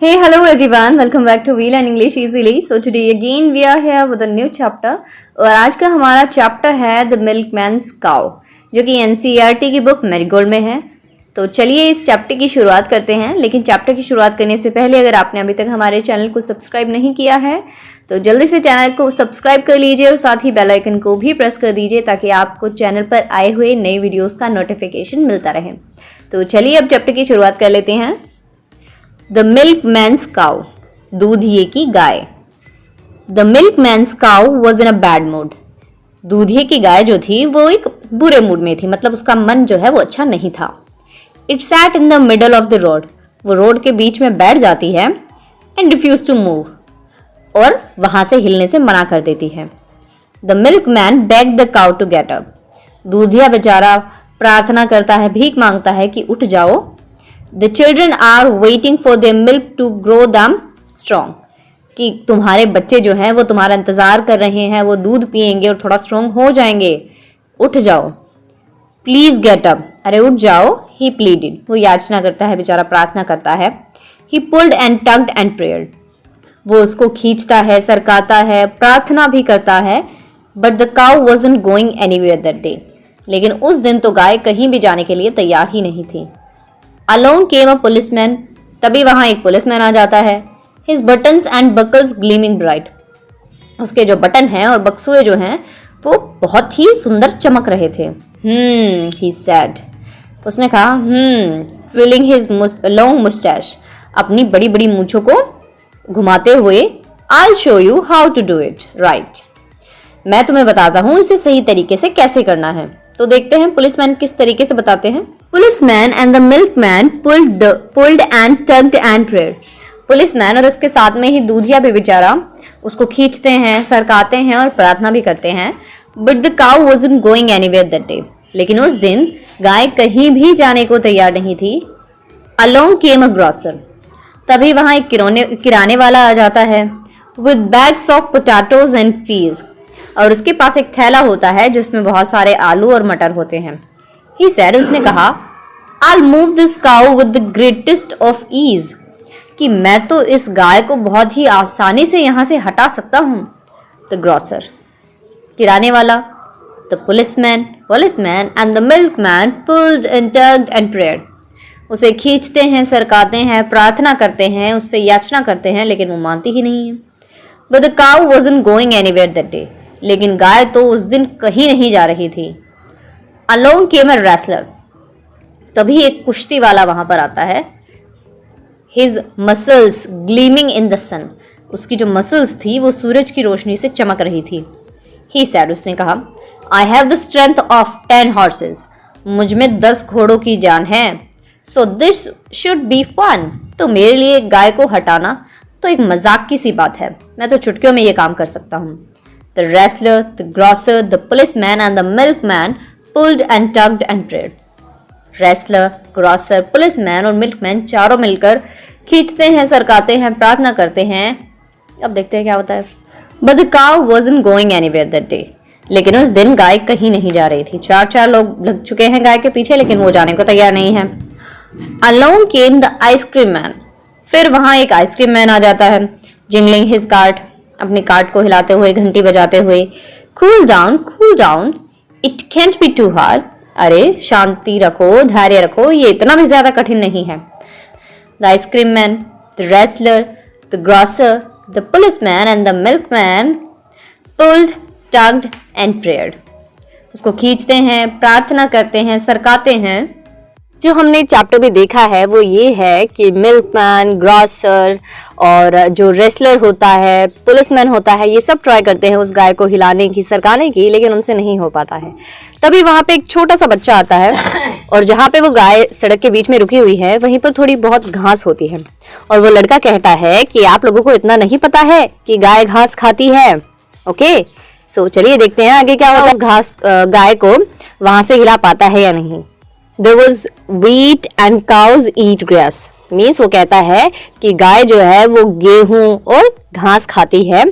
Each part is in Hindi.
Hey, hello everyone. Welcome back to We Learn English Easily. So today again we are here with a new chapter. और आज का हमारा चैप्टर है द मिल्कमैन्स काउ, जो कि एनसीईआरटी की बुक मैरीगोल्ड में है। तो चलिए इस चैप्टर की शुरुआत करते हैं। लेकिन चैप्टर की शुरुआत करने से पहले अगर आपने अभी तक हमारे चैनल को सब्सक्राइब नहीं किया है तो जल्दी से चैनल को सब्सक्राइब कर लीजिए और साथ ही बेल आइकन को भी प्रेस कर दीजिए ताकि आपको चैनल पर आए हुए नई वीडियोस का नोटिफिकेशन मिलता रहे। तो चलिए अब चैप्टर की शुरुआत कर लेते हैं। द मिल्कमैन्स काउ, दूधिये की गाय। The milkman's cow was in a bad mood. दूधिये की गाय जो थी वो एक बुरे मूड में थी, मतलब उसका मन जो है वो अच्छा नहीं था। It sat in the middle of the road, वो रोड के बीच में बैठ जाती है। एंड रिफ्यूज टू मूव, और वहां से हिलने से मना कर देती है। The milkman beg the cow to get up, दूधिया बेचारा प्रार्थना करता है, भीख मांगता है कि उठ जाओ। The children are waiting for their milk to grow them strong, कि तुम्हारे बच्चे जो हैं वो तुम्हारा इंतजार कर रहे हैं, वो दूध पिएंगे और थोड़ा स्ट्रॉन्ग हो जाएंगे, उठ जाओ। प्लीज गेट अप, अरे उठ जाओ। ही प्लीडेड, वो याचना करता है, बेचारा प्रार्थना करता है। He pulled and tugged and prayed, वो उसको खींचता है, सरकाता है, प्रार्थना भी करता है। But the cow wasn't going anywhere that day, लेकिन उस दिन तो गाय कहीं भी जाने के लिए तैयार ही नहीं थी। Along came a policeman, तभी वहां एक पुलिसमैन आ जाता है। His buttons and buckles gleaming bright, उसके जो बटन हैं और बक्सुए जो हैं वो बहुत ही सुंदर चमक रहे थे। he said, उसने कहा twirling his long mustache, अपनी बड़ी बड़ी मूंछों को घुमाते हुए, I'll show you how to do it right, मैं तुम्हें बताता हूँ इसे सही तरीके से कैसे करना है। तो देखते हैं पुलिसमैन किस तरीके से बताते हैं। Policeman and the milkman pulled and tugged and prayed, policeman और उसके साथ में ही दूधिया भी बेचारा उसको खींचते हैं, सरकाते हैं और प्रार्थना भी करते हैं। But the cow wasn't going anywhere that day, लेकिन उस दिन गाय कहीं भी जाने को तैयार नहीं थी। अलोंग केम अ ग्रोसर, तभी वहां एक किराने वाला आ जाता है। With bags of potatoes and peas, और उसके पास एक थैला होता है जिसमें बहुत सारे आलू और मटर होते हैं। He said, उसने कहा, I'll move this cow with the greatest of ease, कि मैं तो इस गाय को बहुत ही आसानी से यहाँ से हटा सकता हूँ। The grocer, किराने वाला, the policeman and the milkman pulled and tugged and prayed, उसे खींचते हैं, सरकाते हैं, प्रार्थना करते हैं, उससे याचना करते हैं, लेकिन वो मानती ही नहीं है। But the cow wasn't going anywhere that day, लेकिन गाय तो उस दिन कहीं नहीं जा रही थी। Along came a wrestler, तभी एक कुश्ती वाला वहां पर आता है। His muscles gleaming in the sun, उसकी जो मसल्स थी वो सूरज की रोशनी से चमक रही थी। He said, उसने कहा, I have the strength of 10 horses, मुझ में 10 घोड़ों की जान है। So this should be fun, तो मेरे लिए गाय को हटाना तो एक मजाक की सी बात है, मैं तो चुटकियों में ये काम कर सकता हूँ। The wrestler, the grocer, the policeman and the milkman pulled and tugged and prayed. Wrestler, grocer, policeman और milkman चारों मिलकर खींचते हैं, सरकाते हैं, प्रार्थना करते हैं। अब देखते हैं क्या होता है। But the cow wasn't going anywhere that day, लेकिन उस दिन गाय कहीं नहीं जा रही थी। चार लोग लग चुके हैं गाय के पीछे, लेकिन वो जाने को तैयार नहीं है। Along came the ice cream man, फिर वहां एक आइसक्रीम मैन आ जाता है। Jingling his cart, अपनी कार्ट को हिलाते हुए, घंटी बजाते हुए। Cool down, it can't be too hard, अरे शांति रखो, धैर्य रखो, ये इतना भी ज्यादा कठिन नहीं है। The ice cream man, the wrestler, the grocer, the policeman and the milkman pulled, tugged and prayed, उसको खींचते हैं, प्रार्थना करते हैं, सरकाते हैं। जो हमने चैप्टर में देखा है वो ये है कि मिल्कमैन, ग्रॉसर और जो रेसलर होता है, पुलिसमैन होता है, ये सब ट्राई करते हैं उस गाय को हिलाने की, सरकाने की, लेकिन उनसे नहीं हो पाता है। तभी वहां पे एक छोटा सा बच्चा आता है और जहाँ पे वो गाय सड़क के बीच में रुकी हुई है वहीं पर थोड़ी बहुत घास होती है, और वो लड़का कहता है कि आप लोगों को इतना नहीं पता है कि गाय घास खाती है। ओके, सो चलिए देखते हैं आगे क्या होगा। उस घास गाय को वहां से हिला पाता है या नहीं। There was wheat and cows eat grass, means वो कहता है कि गाय जो है वो गेहूं और घास खाती है।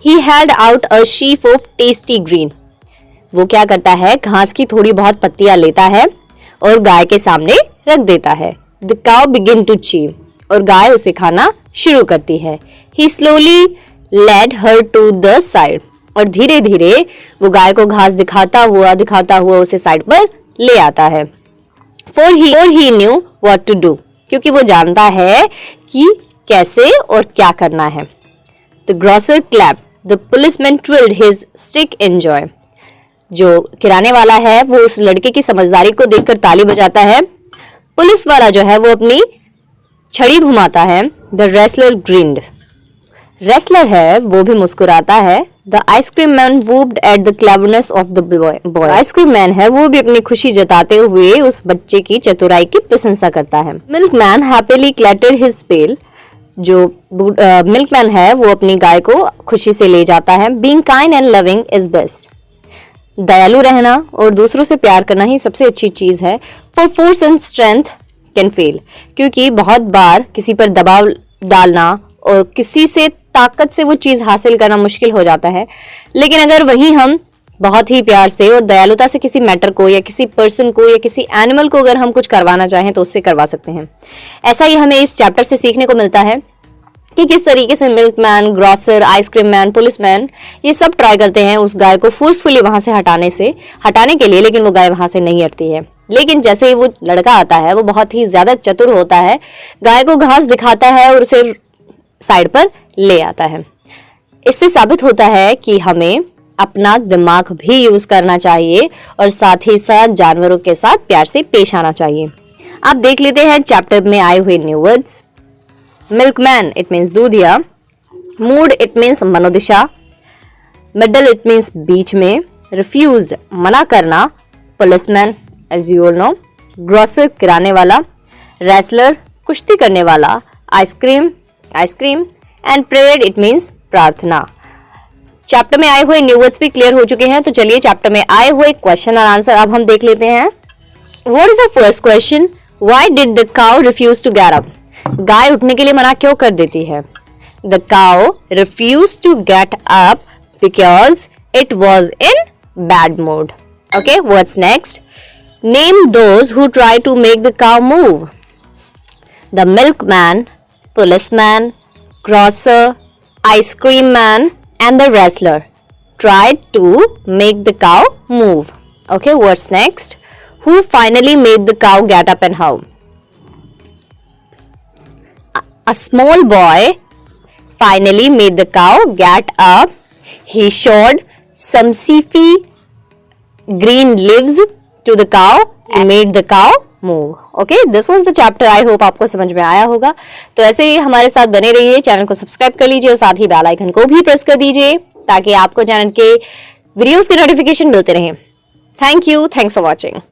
He held out a sheaf of tasty green, वो क्या करता है, घास की थोड़ी बहुत पत्तियां लेता है और गाय के सामने रख देता है। The cow began to chew, और गाय उसे खाना शुरू करती है। He slowly led her to the side. और धीरे धीरे वो गाय को घास दिखाता हुआ उसे साइड पर ले आता है। For he knew what to do. क्योंकि वो जानता है कि कैसे और क्या करना है। The grocer clapped. The policeman twirled his stick in joy. जो किराने वाला है वो उस लड़के की समझदारी को देखकर ताली बजाता है। पुलिस वाला जो है वो अपनी छड़ी घुमाता है। The wrestler grinned. रेसलर है वो भी मुस्कुराता है। The ice cream man whooped at the cleverness of the boy. Ice cream man है वो भी अपनी खुशी जताते हुए उस बच्चे की चतुराई की प्रशंसा करता है। Milkman happily clattered his pail. जो मिल्कमैन है वो अपनी गाय को खुशी से ले जाता है। Being kind and loving is best. दयालु रहना और दूसरों से प्यार करना ही सबसे अच्छी चीज है। For force and strength can fail. क्योंकि बहुत बार किसी पर दबाव डालना और किसी से ताकत से वो चीज हासिल करना मुश्किल हो जाता है, लेकिन अगर वही हम बहुत ही प्यार से और दयालुता से किसी मैटर को या किसी पर्सन को या किसी एनिमल को अगर हम कुछ करवाना चाहें तो उससे करवा सकते हैं। ऐसा ही हमें इस चैप्टर से सीखने को मिलता है कि किस तरीके से milkman, grocer, ice cream man, policeman ये सब ट्राई करते हैं उस गाय को फोर्सफुली वहां से हटाने के लिए, लेकिन वो गाय वहां से नहीं हटती है। लेकिन जैसे ही वो लड़का आता है वो बहुत ही ज्यादा चतुर होता है, गाय को घास दिखाता है और उसे साइड पर ले आता है। इससे साबित होता है कि हमें अपना दिमाग भी यूज करना चाहिए और साथ ही साथ जानवरों के साथ प्यार से पेश आना चाहिए। आप देख लेते हैं चैप्टर में आए हुए new words. Milkman it means दूधिया, मूड इट मीन्स मनोदिशा, मिडल इट मीन्स बीच में, रिफ्यूज्ड मना करना, policeman as you all know, grocer किराने वाला, रेसलर कुश्ती करने वाला, ice cream and prayer it means प्रार्थना। चैप्टर में आए हुए न्यू वर्ड्स भी क्लियर हो चुके हैं, तो चलिए चैप्टर में आए हुए क्वेश्चन और आंसर अब हम देख लेते हैं। What is the first question? Why did the cow refuse to get up? गाय उठने के लिए मना क्यों कर देती है? The cow refuse to get up because it was in bad mood. Okay, what's next? Name those who try to make the cow move. The milkman, policeman, grocer, ice cream man and the wrestler tried to make the cow move. Okay, what's next? Who finally made the cow get up and how? A small boy finally made the cow get up. He showed some leafy green leaves to the cow and made the cow move. Okay, this was the chapter. I hope आपको समझ में आया होगा। तो ऐसे ही हमारे साथ बने रहिए, चैनल को सब्सक्राइब कर लीजिए और साथ ही बेल आइकन को भी प्रेस कर दीजिए ताकि आपको चैनल के वीडियोस के नोटिफिकेशन मिलते रहें। Thank you, thanks for watching.